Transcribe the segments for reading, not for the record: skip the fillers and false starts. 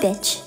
Bitch.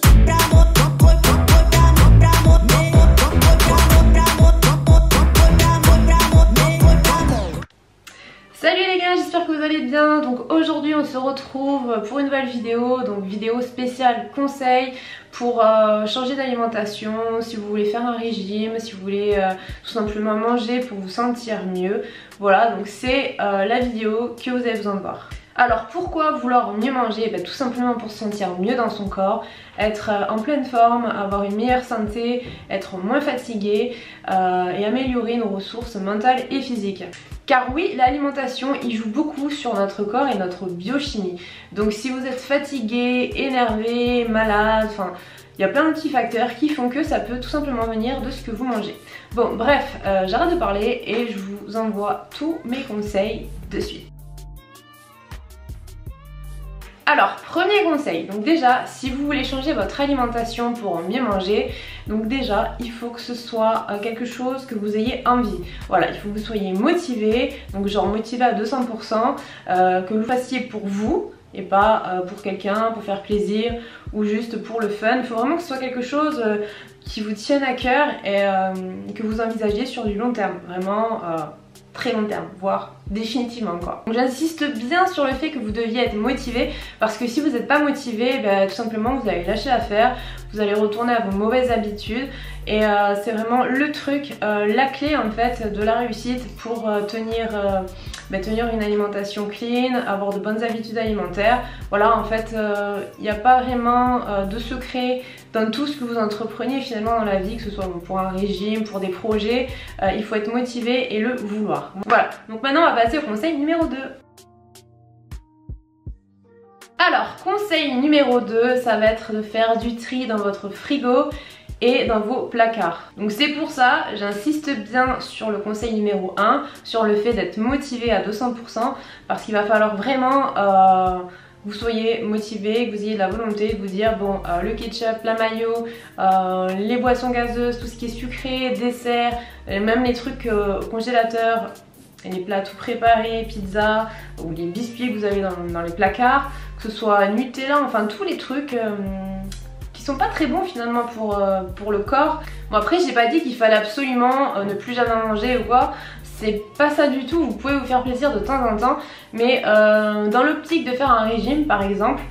Salut les gars, j'espère que vous allez bien. Donc aujourd'hui on se retrouve pour une nouvelle vidéo, donc vidéo spéciale conseil pour changer d'alimentation, si vous voulez faire un régime, si vous voulez tout simplement manger pour vous sentir mieux. Voilà, donc c'est la vidéo que vous avez besoin de voir. Alors pourquoi vouloir mieux manger? Tout simplement pour se sentir mieux dans son corps, être en pleine forme, avoir une meilleure santé, être moins fatigué et améliorer nos ressources mentales et physiques. Car oui, l'alimentation il joue beaucoup sur notre corps et notre biochimie. Donc si vous êtes fatigué, énervé, malade, enfin il y a plein de petits facteurs qui font que ça peut tout simplement venir de ce que vous mangez. Bon bref, j'arrête de parler et je vous envoie tous mes conseils de suite. Alors, premier conseil, donc déjà, si vous voulez changer votre alimentation pour mieux manger, donc déjà, il faut que ce soit quelque chose que vous ayez envie. Voilà, il faut que vous soyez motivé, donc genre motivé à 200%, que vous fassiez pour vous et pas pour quelqu'un, pour faire plaisir ou juste pour le fun. Il faut vraiment que ce soit quelque chose qui vous tienne à cœur et que vous envisagiez sur du long terme, vraiment très long terme, voire définitivement quoi. Donc j'insiste bien sur le fait que vous deviez être motivé, parce que si vous n'êtes pas motivé, tout simplement vous allez lâcher l'affaire, vous allez retourner à vos mauvaises habitudes et c'est vraiment le truc, la clé en fait de la réussite pour tenir une alimentation clean, avoir de bonnes habitudes alimentaires. Voilà, en fait il n'y a pas vraiment de secret dans tout ce que vous entreprenez finalement dans la vie, que ce soit pour un régime, pour des projets, il faut être motivé et le vouloir. Voilà, donc maintenant on va passer au conseil numéro 2. Alors, conseil numéro 2, ça va être de faire du tri dans votre frigo et dans vos placards. Donc c'est pour ça, j'insiste bien sur le conseil numéro 1, sur le fait d'être motivé à 200%, parce qu'il va falloir vraiment vous soyez motivé, que vous ayez de la volonté de vous dire bon, le ketchup, la mayo, les boissons gazeuses, tout ce qui est sucré, dessert, même les trucs au congélateur, les plats tout préparés, pizza ou les biscuits que vous avez dans les placards, que ce soit Nutella, enfin tous les trucs qui sont pas très bons finalement pour le corps. Bon après j'ai pas dit qu'il fallait absolument ne plus jamais manger ou quoi, c'est pas ça du tout, vous pouvez vous faire plaisir de temps en temps, mais dans l'optique de faire un régime par exemple,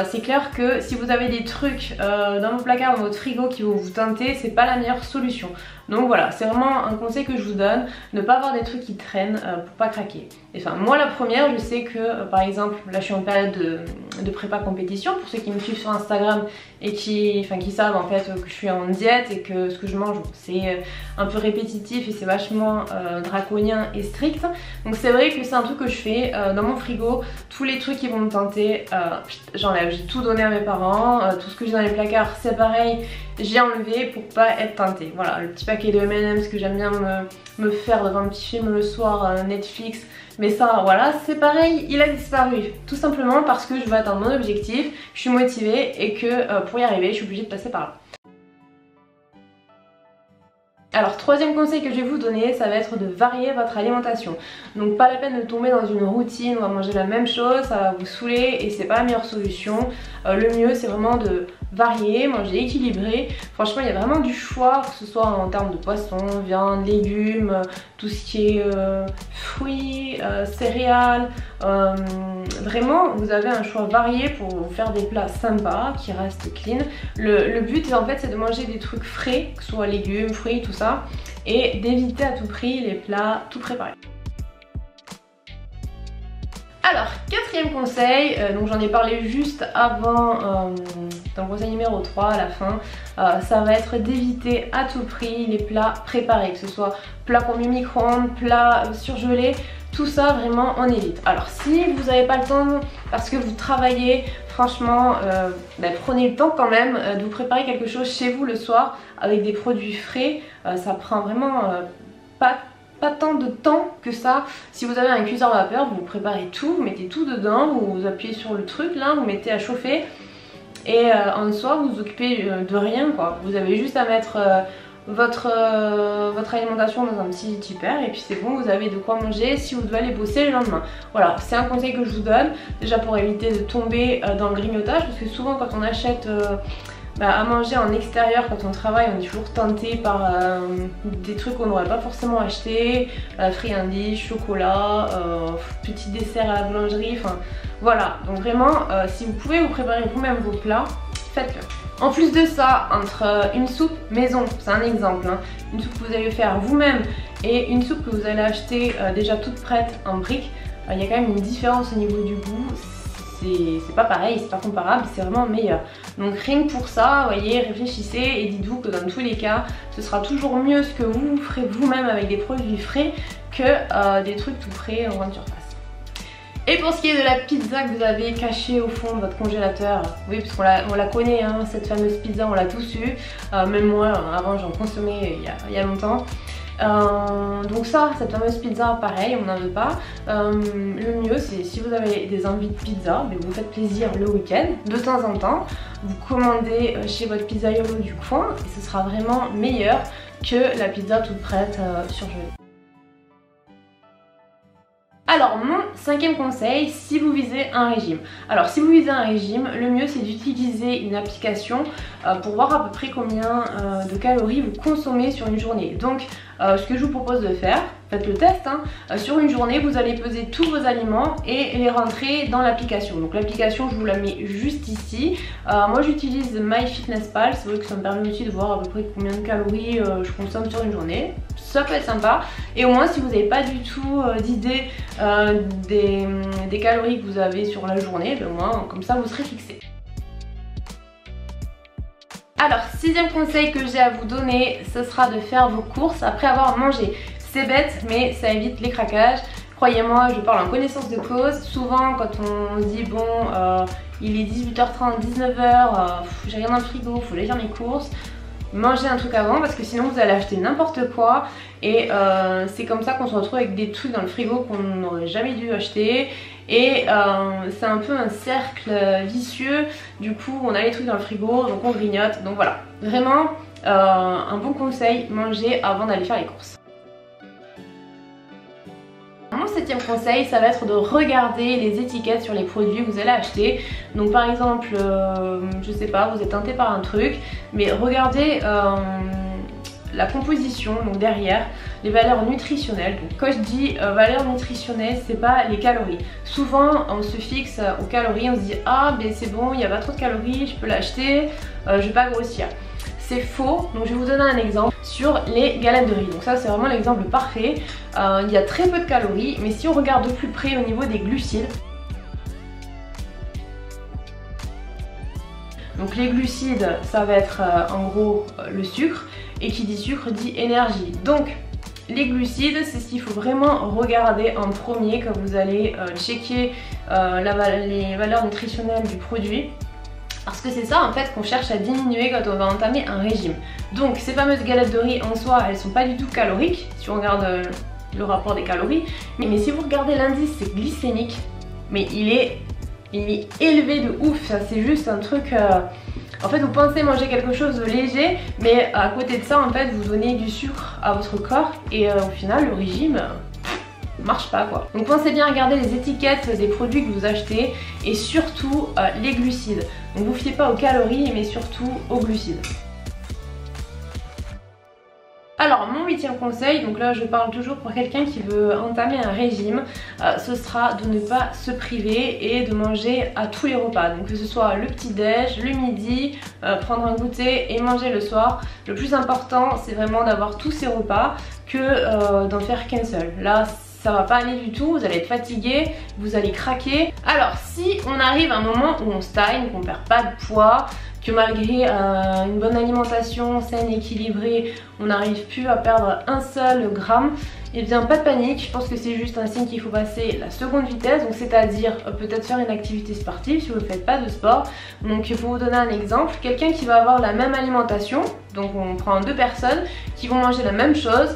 c'est clair que si vous avez des trucs dans vos placards, dans votre frigo qui vont vous tenter, c'est pas la meilleure solution. Donc voilà, c'est vraiment un conseil que je vous donne, ne pas avoir des trucs qui traînent pour pas craquer. Et enfin moi la première, je sais que par exemple là je suis en période de prépa compétition, pour ceux qui me suivent sur Instagram et qui savent en fait que je suis en diète et que ce que je mange c'est un peu répétitif et c'est vachement draconien et strict. Donc c'est vrai que c'est un truc que je fais dans mon frigo, tous les trucs qui vont me tenter, j'enlève. J'ai tout donné à mes parents, tout ce que j'ai dans les placards c'est pareil, j'ai enlevé pour pas être teintée. Voilà, le petit paquet de M&M's que j'aime bien me faire devant un petit film le soir, Netflix, mais ça voilà c'est pareil, il a disparu tout simplement parce que je veux atteindre mon objectif, je suis motivée et que pour y arriver je suis obligée de passer par là. Alors troisième conseil que je vais vous donner, ça va être de varier votre alimentation. Donc pas la peine de tomber dans une routine, on va manger la même chose, ça va vous saouler et c'est pas la meilleure solution. Le mieux c'est vraiment de varier, manger équilibré. Franchement il y a vraiment du choix, que ce soit en termes de poisson, viande, légumes, tout ce qui est fruits, céréales. Vraiment vous avez un choix varié pour vous faire des plats sympas qui restent clean. Le but en fait c'est de manger des trucs frais, que ce soit légumes, fruits, tout ça, et d'éviter à tout prix les plats tout préparés. Alors, quatrième conseil, donc j'en ai parlé juste avant dans le conseil numéro 3 à la fin, ça va être d'éviter à tout prix les plats préparés, que ce soit plats combi micro-ondes, plats surgelés, tout ça vraiment on évite. Alors si vous n'avez pas le temps parce que vous travaillez, franchement prenez le temps quand même de vous préparer quelque chose chez vous le soir avec des produits frais, ça prend vraiment pas tant de temps que ça. Si vous avez un cuiseur à vapeur, vous préparez tout, vous mettez tout dedans, vous appuyez sur le truc là, vous mettez à chauffer et en soi vous vous occupez de rien quoi. Vous avez juste à mettre votre alimentation dans un petit tupper et puis c'est bon, vous avez de quoi manger si vous devez aller bosser le lendemain. Voilà, c'est un conseil que je vous donne, déjà pour éviter de tomber dans le grignotage, parce que souvent quand on achète à manger en extérieur, quand on travaille, on est toujours tenté par des trucs qu'on n'aurait pas forcément acheté, friandises, chocolat, petits desserts à la boulangerie, enfin voilà. Donc vraiment, si vous pouvez vous préparer vous-même vos plats, faites-le. En plus de ça, entre une soupe maison, c'est un exemple, hein, une soupe que vous allez faire vous-même et une soupe que vous allez acheter déjà toute prête en briques, il y a quand même une différence au niveau du goût. C'est pas pareil, c'est pas comparable, c'est vraiment meilleur. Donc rien que pour ça, voyez, réfléchissez et dites-vous que dans tous les cas, ce sera toujours mieux ce que vous ferez vous-même avec des produits frais que des trucs tout frais en grande surface. Et pour ce qui est de la pizza que vous avez cachée au fond de votre congélateur, oui, parce qu'on la connaît, hein, cette fameuse pizza, on l'a tous eu. Même moi, avant, j'en consommais il y a longtemps. Donc ça, cette fameuse pizza, pareil, on n'en veut pas. Le mieux, c'est si vous avez des envies de pizza, mais vous faites plaisir le week-end, de temps en temps, vous commandez chez votre pizzaïolo du coin et ce sera vraiment meilleur que la pizza toute prête surgelée. Alors mon cinquième conseil, si vous visez un régime. Alors si vous visez un régime, le mieux c'est d'utiliser une application pour voir à peu près combien de calories vous consommez sur une journée. Donc ce que je vous propose de faire, faites le test, hein, sur une journée vous allez peser tous vos aliments et les rentrer dans l'application. Donc l'application je vous la mets juste ici. Moi j'utilise MyFitnessPal, c'est vrai que ça me permet aussi de voir à peu près combien de calories je consomme sur une journée. Ça peut être sympa et au moins si vous n'avez pas du tout d'idée des calories que vous avez sur la journée, ben au moins comme ça vous serez fixé. Alors, sixième conseil que j'ai à vous donner, ce sera de faire vos courses après avoir mangé. C'est bête, mais ça évite les craquages. Croyez-moi, je parle en connaissance de cause. Souvent, quand on se dit bon, il est 18h30, 19h, j'ai rien dans le frigo, faut aller faire mes courses. Mangez un truc avant parce que sinon vous allez acheter n'importe quoi et c'est comme ça qu'on se retrouve avec des trucs dans le frigo qu'on n'aurait jamais dû acheter et c'est un peu un cercle vicieux. Du coup on a les trucs dans le frigo donc on grignote, donc voilà, vraiment un bon conseil, mangez avant d'aller faire les courses. Mon septième conseil, ça va être de regarder les étiquettes sur les produits que vous allez acheter. Donc par exemple, je sais pas, vous êtes tenté par un truc, mais regardez la composition, donc derrière, les valeurs nutritionnelles. Donc quand je dis valeurs nutritionnelles, c'est pas les calories. Souvent on se fixe aux calories, on se dit ah ben c'est bon, il n'y a pas trop de calories, je peux l'acheter, je vais pas grossir. C'est faux, donc je vais vous donner un exemple sur les galettes de riz. Donc ça c'est vraiment l'exemple parfait. Il y a très peu de calories, mais si on regarde de plus près au niveau des glucides, donc les glucides ça va être en gros le sucre, et qui dit sucre dit énergie. Donc les glucides c'est ce qu'il faut vraiment regarder en premier quand vous allez checker les valeurs nutritionnelles du produit. Parce que c'est ça en fait qu'on cherche à diminuer quand on va entamer un régime. Donc ces fameuses galettes de riz en soi, elles sont pas du tout caloriques si on regarde le rapport des calories. Mais si vous regardez l'indice glycémique, mais il est élevé de ouf, ça c'est juste un truc... En fait vous pensez manger quelque chose de léger, mais à côté de ça en fait vous donnez du sucre à votre corps et au final le régime... marche pas quoi. Donc pensez bien à regarder les étiquettes des produits que vous achetez et surtout les glucides. Donc vous fiez pas aux calories mais surtout aux glucides. Alors mon huitième conseil, donc là je parle toujours pour quelqu'un qui veut entamer un régime, ce sera de ne pas se priver et de manger à tous les repas. Donc que ce soit le petit déj, le midi, prendre un goûter et manger le soir. Le plus important c'est vraiment d'avoir tous ces repas que d'en faire qu'un seul. Là ça va pas aller du tout, vous allez être fatigué, vous allez craquer. Alors si on arrive à un moment où on stagne, qu'on perd pas de poids, que malgré une bonne alimentation saine, équilibrée, on n'arrive plus à perdre un seul gramme, et bien pas de panique, je pense que c'est juste un signe qu'il faut passer la seconde vitesse, donc c'est-à-dire peut-être faire une activité sportive si vous ne faites pas de sport. Donc pour vous donner un exemple, quelqu'un qui va avoir la même alimentation, donc on prend 2 personnes qui vont manger la même chose,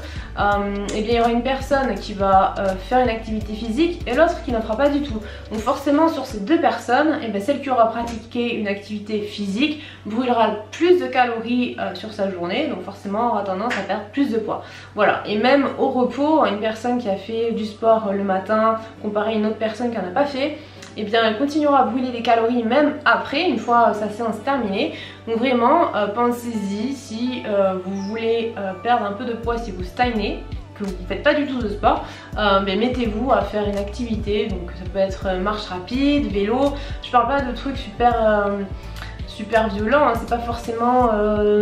et bien il y aura une personne qui va faire une activité physique et l'autre qui n'en fera pas du tout. Donc forcément sur ces 2 personnes, et bien celle qui aura pratiqué une activité physique brûlera plus de calories sur sa journée, donc forcément aura tendance à perdre plus de poids. Voilà, et même au repos, une personne qui a fait du sport le matin comparé à une autre personne qui n'en a pas fait, et bien elle continuera à brûler des calories même après, une fois sa séance terminée. Donc vraiment pensez-y, si vous voulez perdre un peu de poids, si vous stagnez, que vous ne faites pas du tout de sport, mettez-vous à faire une activité. Donc ça peut être marche rapide, vélo. Je parle pas de trucs super violent, hein. C'est pas forcément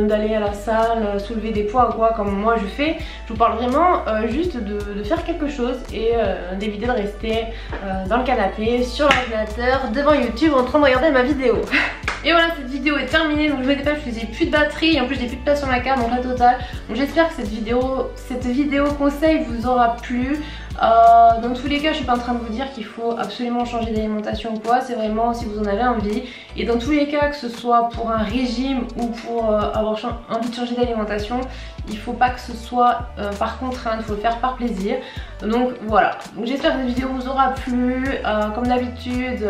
d'aller à la salle, soulever des poids ou quoi comme moi je fais. Je vous parle vraiment juste de faire quelque chose et d'éviter de rester dans le canapé, sur l'ordinateur, devant YouTube en train de regarder ma vidéo. Et voilà, cette vidéo est terminée, donc je me dépêche parce que j'ai plus de batterie et en plus j'ai plus de place sur ma carte, donc la totale. Donc j'espère que cette vidéo conseil vous aura plu. Dans tous les cas, je suis pas en train de vous dire qu'il faut absolument changer d'alimentation ou quoi, c'est vraiment si vous en avez envie. Et dans tous les cas, que ce soit pour un régime ou pour avoir envie de changer d'alimentation, il faut pas que ce soit par contrainte, il faut le faire par plaisir. Donc voilà, donc j'espère que cette vidéo vous aura plu. Comme d'habitude,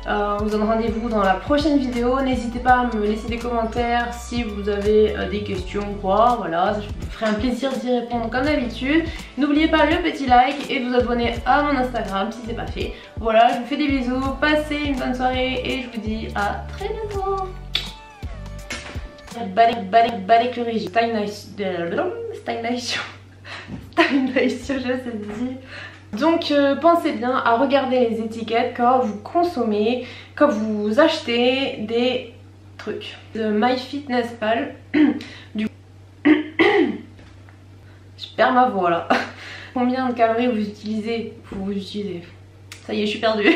on vous donne rendez-vous dans la prochaine vidéo. N'hésitez pas à me laisser des commentaires si vous avez des questions ou quoi. Voilà, je me ferai un plaisir d'y répondre comme d'habitude. N'oubliez pas le petit like et de vous abonner à mon Instagram si c'est pas fait. Voilà, je vous fais des bisous, passez une bonne soirée et je vous dis à très bientôt. Steination, je sais dire. Donc pensez bien à regarder les étiquettes quand vous consommez, quand vous achetez des trucs. De MyFitnessPal. Du je perds ma voix là. Combien de calories vous utilisez? Ça y est, je suis perdue.